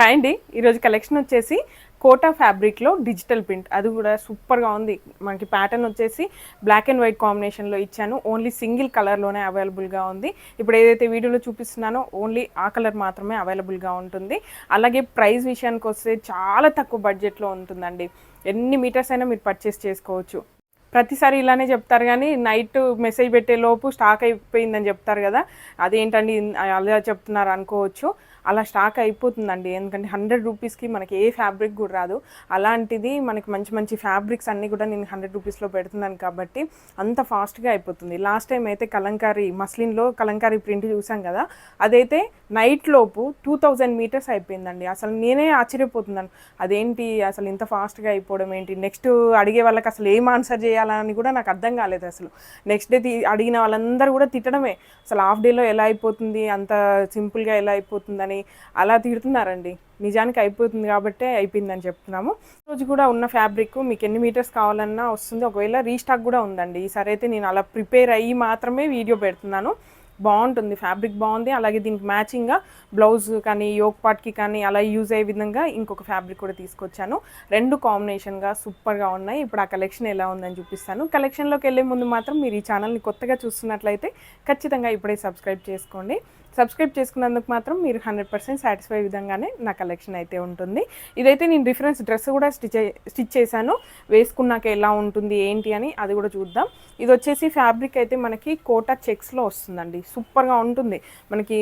Hi అండి. ఈరోజు collection వచ్చేసి కోటా ఫ్యాబ్రిక్లో డిజిటల్ ప్రింట్, అది కూడా సూపర్గా ఉంది. మనకి ప్యాటర్న్ వచ్చేసి బ్లాక్ అండ్ వైట్ కాంబినేషన్లో ఇచ్చాను. ఓన్లీ సింగిల్ కలర్లోనే అవైలబుల్గా ఉంది. ఇప్పుడు ఏదైతే వీడియోలో చూపిస్తున్నానో ఓన్లీ ఆ కలర్ మాత్రమే అవైలబుల్గా ఉంటుంది. అలాగే ప్రైస్ విషయానికి వస్తే చాలా తక్కువ బడ్జెట్లో ఉంటుందండి. ఎన్ని మీటర్స్ అయినా మీరు పర్చేస్ చేసుకోవచ్చు. ప్రతిసారి ఇలానే చెప్తారు కానీ నైట్ మెసేజ్ పెట్టే లోపు స్టాక్ అయిపోయిందని చెప్తారు కదా, అదేంటండి అలా చెప్తున్నారు అనుకోవచ్చు. అలా స్టాక్ అయిపోతుందండి. ఎందుకంటే 100 రూపీస్కి మనకి ఏ ఫ్యాబ్రిక్ కూడా రాదు. అలాంటిది మనకి మంచి మంచి ఫ్యాబ్రిక్స్ అన్నీ కూడా నేను 100 రూపీస్లో పెడుతున్నాను కాబట్టి అంత ఫాస్ట్గా అయిపోతుంది. లాస్ట్ టైం అయితే కలంకారీ మస్లిన్లో కలంకారీ ప్రింట్ చూసాం కదా, అదైతే నైట్ లోపు 2000 మీటర్స్ అయిపోయిందండి. అసలు నేనే ఆశ్చర్యపోతున్నాను, అదేంటి అసలు ఇంత ఫాస్ట్గా అయిపోవడం ఏంటి. నెక్స్ట్ అడిగే వాళ్ళకి అసలు ఏం ఆన్సర్ చేయాలని కూడా నాకు అర్థం కాలేదు. అసలు నెక్స్ట్ డే అడిగిన వాళ్ళందరూ కూడా తిట్టడమే, అసలు హాఫ్ డేలో ఎలా అయిపోతుంది, అంత సింపుల్గా ఎలా అయిపోతుందని అలా తిడుతున్నారండి. నిజానికి అయిపోతుంది కాబట్టే అయిపోయిందని చెప్తున్నాము. రోజు కూడా ఉన్న ఫ్యాబ్రిక్ మీకు ఎన్ని మీటర్స్ కావాలన్నా వస్తుంది. ఒకవేళ రీస్టాక్ కూడా ఉందండి. ఈసారి అయితే నేను అలా ప్రిపేర్ అయ్యి మాత్రమే వీడియో పెడుతున్నాను. బాగుంటుంది, ఫ్యాబ్రిక్ బాగుంది. అలాగే దీనికి మ్యాచింగ్గా బ్లౌజ్ కానీ యోక్ పార్ట్కి కానీ అలా యూజ్ అయ్యే విధంగా ఇంకొక ఫ్యాబ్రిక్ కూడా తీసుకొచ్చాను. రెండు కాంబినేషన్గా సూపర్గా ఉన్నాయి. ఇప్పుడు ఆ కలెక్షన్ ఎలా ఉందని చూపిస్తాను. కలెక్షన్లోకి వెళ్ళే ముందు మాత్రం మీరు ఈ ఛానల్ని కొత్తగా చూస్తున్నట్లయితే ఖచ్చితంగా ఇప్పుడే సబ్స్క్రైబ్ చేసుకోండి. సబ్స్క్రైబ్ చేసుకున్నందుకు మాత్రం మీరు 100% సాటిస్ఫై విధంగానే నా కలెక్షన్ అయితే ఉంటుంది. ఇదైతే నేను రిఫరెన్స్ డ్రెస్ కూడా స్టిచ్ చేశాను. వేసుకున్నాక ఎలా ఉంటుంది ఏంటి అని అది కూడా చూద్దాం. ఇది వచ్చేసి ఫ్యాబ్రిక్ అయితే మనకి కోటా చెక్స్లో వస్తుందండి. సూపర్గా ఉంటుంది, మనకి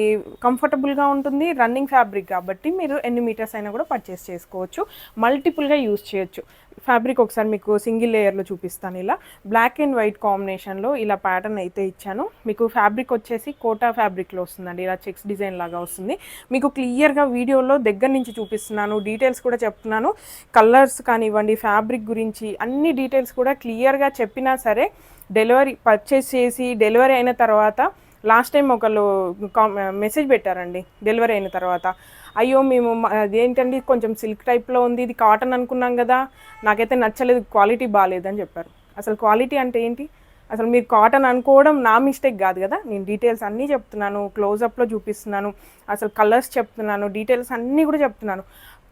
కంఫర్టబుల్గా ఉంటుంది. రన్నింగ్ ఫ్యాబ్రిక్ కాబట్టి మీరు ఎన్ని మీటర్స్ అయినా కూడా పర్చేస్ చేసుకోవచ్చు. మల్టిపుల్గా యూజ్ చేయొచ్చు. ఫ్యాబ్రిక్ ఒకసారి మీకు సింగిల్ లేయర్లో చూపిస్తాను. ఇలా బ్లాక్ అండ్ వైట్ కాంబినేషన్లో ఇలా ప్యాటర్న్ అయితే ఇచ్చాను. మీకు ఫ్యాబ్రిక్ వచ్చేసి కోటా ఫ్యాబ్రిక్లో వస్తుందండి. ఇలా చెక్స్ డిజైన్ లాగా వస్తుంది. మీకు క్లియర్గా వీడియోలో దగ్గర నుంచి చూపిస్తున్నాను, డీటెయిల్స్ కూడా చెప్తున్నాను. కలర్స్ కానివ్వండి, ఫ్యాబ్రిక్ గురించి అన్ని డీటెయిల్స్ కూడా క్లియర్గా చెప్పినా సరే డెలివరీ పర్చేస్ చేసి డెలివరీ అయిన తర్వాత లాస్ట్ టైం ఒకళ్ళు మెసేజ్ పెట్టారండి. డెలివరీ అయిన తర్వాత, అయ్యో మేము అదేంటండి కొంచెం సిల్క్ టైప్లో ఉంది, ఇది కాటన్ అనుకున్నాం కదా, నాకైతే నచ్చలేదు, క్వాలిటీ బాగాలేదని చెప్పారు. అసలు క్వాలిటీ అంటే ఏంటి, అసలు మీరు కాటన్ అనుకోవడం నా మిస్టేక్ కాదు కదా. నేను డీటెయిల్స్ అన్నీ చెప్తున్నాను, క్లోజప్లో చూపిస్తున్నాను, అసలు కలర్స్ చెప్తున్నాను, డీటెయిల్స్ అన్నీ కూడా చెప్తున్నాను.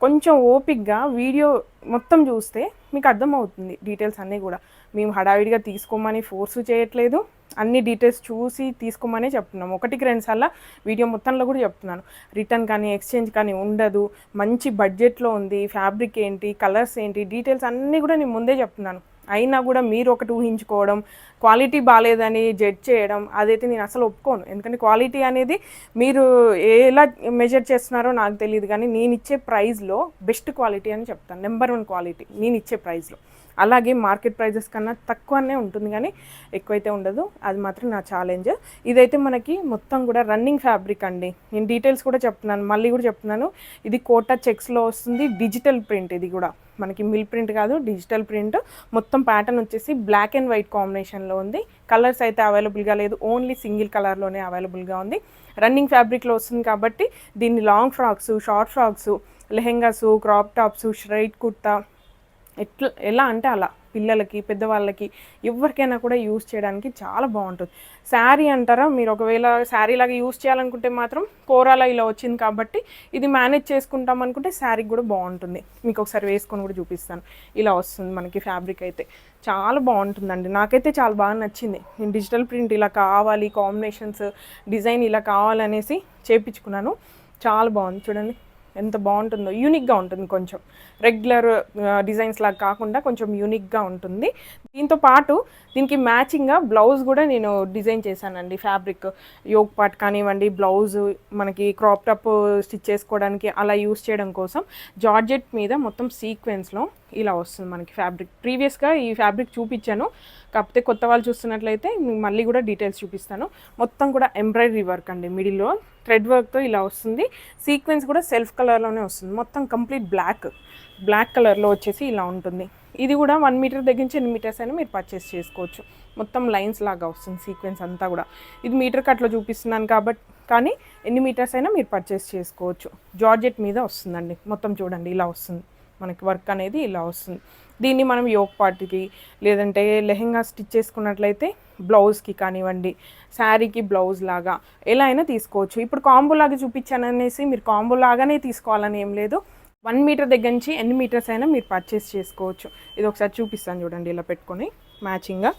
కొంచెం ఓపిక్గా వీడియో మొత్తం చూస్తే మీకు అర్థమవుతుంది డీటెయిల్స్ అన్నీ కూడా. మేము హడావిడిగా తీసుకోమని ఫోర్స్ చేయట్లేదు, అన్ని డీటెయిల్స్ చూసి తీసుకోమనే చెప్తున్నాము. ఒకటికి రెండు సార్లు వీడియో మొత్తంలో కూడా చెప్తున్నాను. రిటర్న్ కానీ ఎక్స్చేంజ్ కానీ ఉండదు, మంచి బడ్జెట్లో ఉంది, ఫ్యాబ్రిక్ ఏంటి, కలర్స్ ఏంటి, డీటెయిల్స్ అన్నీ కూడా నేను ముందే చెప్తున్నాను. అయినా కూడా మీరు ఒకటి ఊహించుకోవడం, క్వాలిటీ బాగాలేదని జడ్జ్ చేయడం, అదైతే నేను అసలు ఒప్పుకోను. ఎందుకంటే క్వాలిటీ అనేది మీరు ఎలా మెజర్ చేస్తున్నారో నాకు తెలియదు, కానీ నేను ఇచ్చే ప్రైస్లో బెస్ట్ క్వాలిటీ అని చెప్తాను. నెంబర్ 1 క్వాలిటీ నేను ఇచ్చే ప్రైస్లో. అలాగే మార్కెట్ ప్రైజెస్ కన్నా తక్కువనే ఉంటుంది కానీ ఎక్కువైతే ఉండదు, అది మాత్రం నా ఛాలెంజ్. ఇదైతే మనకి మొత్తం కూడా రన్నింగ్ ఫ్యాబ్రిక్ అండి. నేను డీటెయిల్స్ కూడా చెప్తున్నాను, మళ్ళీ కూడా చెప్తున్నాను. ఇది కోటా చెక్స్లో వస్తుంది, డిజిటల్ ప్రింట్. ఇది కూడా మనకి మిల్ ప్రింట్ కాదు, డిజిటల్ ప్రింట్. మొత్తం ప్యాటర్న్ వచ్చేసి బ్లాక్ అండ్ వైట్ కాంబినేషన్లో ఉంది. కలర్స్ అయితే అవైలబుల్గా లేదు, ఓన్లీ సింగిల్ కలర్లోనే అవైలబుల్గా ఉంది. రన్నింగ్ ఫ్యాబ్రిక్లో వస్తుంది కాబట్టి దీన్ని long frocks, short frocks, lehengas, crop tops, straight kurta, ఎలా అంటే అలా పిల్లలకి, పెద్దవాళ్ళకి, ఎవరికైనా కూడా యూజ్ చేయడానికి చాలా బాగుంటుంది. శారీ అంటారా, మీరు ఒకవేళ శారీ లాగా యూజ్ చేయాలనుకుంటే మాత్రం కోరాలా ఇలా వచ్చింది కాబట్టి ఇది మేనేజ్ చేసుకుంటాం అనుకుంటే శారీకి కూడా బాగుంటుంది. మీకు ఒకసారి వేసుకొని కూడా చూపిస్తాను. ఇలా వస్తుంది మనకి ఫ్యాబ్రిక్ అయితే చాలా బాగుంటుందండి. నాకైతే చాలా బాగా నచ్చింది. నేను డిజిటల్ ప్రింట్ ఇలా కావాలి, కాంబినేషన్స్ డిజైన్ ఇలా కావాలనేసి చేయించుకున్నాను. చాలా బాగుంది, చూడండి ఎంత బాగుంటుందో. యూనిక్గా ఉంటుంది, కొంచెం రెగ్యులర్ డిజైన్స్ లాగా కాకుండా కొంచెం యూనిక్గా ఉంటుంది. దీంతో పాటు దీనికి మ్యాచింగ్గా బ్లౌజ్ కూడా నేను డిజైన్ చేశానండి. ఫ్యాబ్రిక్ యోక్ పార్ట్ కానివ్వండి, బ్లౌజ్ మనకి క్రాప్ టాప్ స్టిచ్ చేసుకోవడానికి అలా యూస్ చేయడం కోసం జార్జెట్ మీద మొత్తం సీక్వెన్స్లో ఇలా వస్తుంది మనకి ఫ్యాబ్రిక్. ప్రీవియస్గా ఈ ఫ్యాబ్రిక్ చూపించాను, కాకపోతే కొత్త వాళ్ళు చూస్తున్నట్లయితే మళ్ళీ కూడా డీటెయిల్స్ చూపిస్తాను. మొత్తం కూడా ఎంబ్రాయిడరీ వర్క్ అండి, మిడిల్లో థ్రెడ్ వర్క్తో ఇలా వస్తుంది. సీక్వెన్స్ కూడా సెల్ఫ్ కలర్లోనే వస్తుంది. మొత్తం కంప్లీట్ బ్లాక్ కలర్లో వచ్చేసి ఇలా ఉంటుంది. ఇది కూడా 1 మీటర్ దగ్గర నుంచి 8 మీటర్స్ అయినా మీరు పర్చేస్ చేసుకోవచ్చు. మొత్తం లైన్స్ లాగా వస్తుంది సీక్వెన్స్ అంతా కూడా. ఇది మీటర్ కట్లో చూపిస్తున్నాను కాబట్టి, కానీ ఎన్ని మీటర్స్ అయినా మీరు పర్చేస్ చేసుకోవచ్చు. జార్జెట్ మీద వస్తుందండి, మొత్తం చూడండి ఇలా వస్తుంది. మనకి వర్క్ అనేది ఇలా వస్తుంది. దీన్ని మనం యోక్ పార్ట్కి లేదంటే లెహెంగా స్టిచ్ చేసుకున్నట్లయితే బ్లౌజ్కి కానివ్వండి, శారీకి బ్లౌజ్ లాగా ఎలా అయినా తీసుకోవచ్చు. ఇప్పుడు కాంబో లాగా చూపించాను అనేసి మీరు కాంబో లాగానే తీసుకోవాలని ఏం లేదు. 1 మీటర్ దగ్గర నుంచి ఎన్ని మీటర్స్ అయినా మీరు పర్చేస్ చేసుకోవచ్చు. ఇది ఒకసారి చూపిస్తాను చూడండి, ఇలా పెట్టుకొని మ్యాచింగ్గా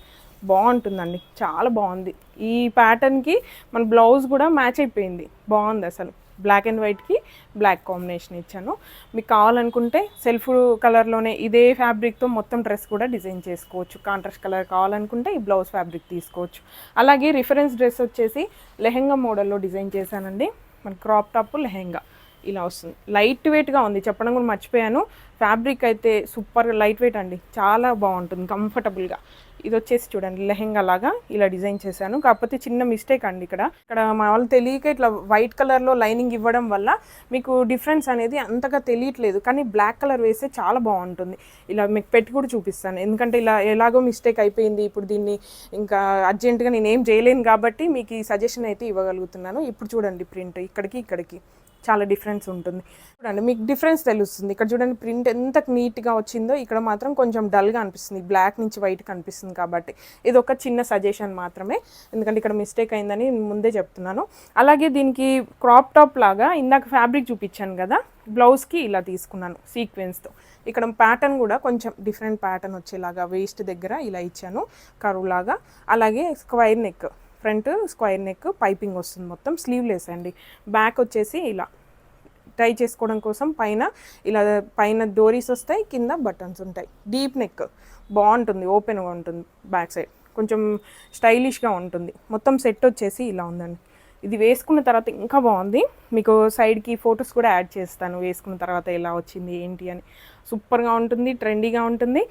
బాగుంటుందండి, చాలా బాగుంది. ఈ ప్యాటర్న్కి మన బ్లౌజ్ కూడా మ్యాచ్ అయిపోయింది, బాగుంది అసలు. బ్లాక్ అండ్ వైట్కి బ్లాక్ కాంబినేషన్ ఇచ్చాను. మీకు కావాలనుకుంటే సెల్ఫ్ కలర్లోనే ఇదే ఫ్యాబ్రిక్తో మొత్తం డ్రెస్ కూడా డిజైన్ చేసుకోవచ్చు. కాంట్రాస్ట్ కలర్ కావాలనుకుంటే ఈ బ్లౌజ్ ఫ్యాబ్రిక్ తీసుకోవచ్చు. అలాగే రిఫరెన్స్ డ్రెస్ వచ్చేసి లెహెంగా మోడల్లో డిజైన్ చేశానండి. మన క్రాప్ టాప్ లెహెంగా ఇలా వస్తుంది. లైట్ వెయిట్గా ఉంది, చెప్పడం కూడా మర్చిపోయాను. ఫ్యాబ్రిక్ అయితే సూపర్ లైట్ వెయిట్ అండి, చాలా బాగుంటుంది కంఫర్టబుల్గా. ఇది వచ్చేసి చూడండి లెహెంగా లాగా ఇలా డిజైన్ చేశాను. కాకపోతే చిన్న మిస్టేక్ అండి, ఇక్కడ మా వాళ్ళు తెలియక ఇట్లా వైట్ కలర్లో లైనింగ్ ఇవ్వడం వల్ల మీకు డిఫరెన్స్ అనేది అంతగా తెలియట్లేదు. కానీ బ్లాక్ కలర్ వేస్తే చాలా బాగుంటుంది. ఇలా మీకు పెట్టి కూడా చూపిస్తాను, ఎందుకంటే ఇలా ఎలాగో మిస్టేక్ అయిపోయింది. ఇప్పుడు దీన్ని ఇంకా అర్జెంటుగా నేను ఏం చేయలేను కాబట్టి మీకు ఈ సజెషన్ అయితే ఇవ్వగలుగుతున్నాను. ఇప్పుడు చూడండి ప్రింట్ ఇక్కడికి చాలా డిఫరెన్స్ ఉంటుంది. చూడండి మీకు డిఫరెన్స్ తెలుస్తుంది. ఇక్కడ చూడండి ప్రింట్ ఎంత నీట్గా వచ్చిందో, ఇక్కడ మాత్రం కొంచెం డల్గా అనిపిస్తుంది, బ్లాక్ నుంచి వైట్ కనిపిస్తుంది. కాబట్టి ఇది ఒక చిన్న సజెషన్ మాత్రమే, ఎందుకంటే ఇక్కడ మిస్టేక్ అయిందని ముందే చెప్తున్నాను. అలాగే దీనికి క్రాప్ టాప్ లాగా ఇందాక ఫ్యాబ్రిక్ చూపించాను కదా, బ్లౌజ్కి ఇలా తీసుకున్నాను సీక్వెన్స్తో. ఇక్కడ ప్యాటర్న్ కూడా కొంచెం డిఫరెంట్ ప్యాటర్న్ వచ్చేలాగా వేస్ట్ దగ్గర ఇలా ఇచ్చాను కరువు లాగా. అలాగే square neck, front square neck piping వస్తుంది, మొత్తం స్లీవ్లెస్ అండి. బ్యాక్ వచ్చేసి ఇలా టై చేసుకోవడం కోసం పైన డోరీస్ వస్తాయి, కింద బటన్స్ ఉంటాయి. డీప్ నెక్ బాగుంటుంది, ఓపెన్గా ఉంటుంది, బ్యాక్ సైడ్ కొంచెం స్టైలిష్గా ఉంటుంది. మొత్తం సెట్ వచ్చేసి ఇలా ఉందండి. ఇది వేసుకున్న తర్వాత ఇంకా బాగుంది. మీకు సైడ్కి ఫొటోస్ కూడా యాడ్ చేస్తాను వేసుకున్న తర్వాత ఎలా వచ్చింది ఏంటి అని. సూపర్గా ఉంటుంది, ట్రెండీగా ఉంటుంది,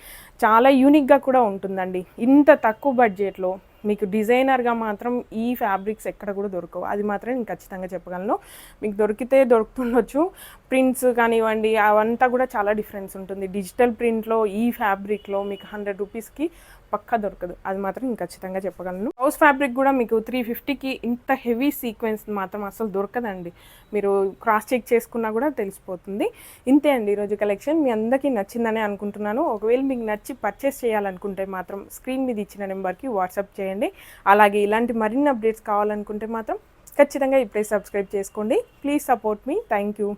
చాలా యూనిక్గా కూడా ఉంటుందండి. ఇంత తక్కువ బడ్జెట్లో మీకు డిజైనర్గా మాత్రం ఈ ఫ్యాబ్రిక్స్ ఎక్కడ కూడా దొరకవు, అది మాత్రం నేను ఖచ్చితంగా చెప్పగలను. మీకు దొరుకుతుండొచ్చు, ప్రింట్స్ కానివ్వండి అవంతా కూడా చాలా డిఫరెన్స్ ఉంటుంది. డిజిటల్ ప్రింట్లో ఈ ఫ్యాబ్రిక్లో మీకు 100 రూపీస్కి పక్కా దొరకదు, అది మాత్రం నేను ఖచ్చితంగా చెప్పగలను. బ్లౌజ్ ఫ్యాబ్రిక్ కూడా మీకు 350కి ఇంత హెవీ సీక్వెన్స్ మాత్రం అసలు దొరకదండి. మీరు క్రాస్ చెక్ చేసుకున్నా కూడా తెలిసిపోతుంది. ఇంతే అండి ఈరోజు కలెక్షన్. మీ అందరికీ నచ్చిందని అనుకుంటున్నాను. ఒకవేళ మీకు నచ్చి పర్చేస్ చేయాలనుకుంటే మాత్రం స్క్రీన్ మీద ఇచ్చిన నెంబర్కి వాట్సాప్ చేయండి. అలాగే ఇలాంటి మరిన్ని అప్డేట్స్ కావాలనుకుంటే మాత్రం ఖచ్చితంగా ఇప్పుడే సబ్స్క్రైబ్ చేసుకోండి. Please support me. Thank you.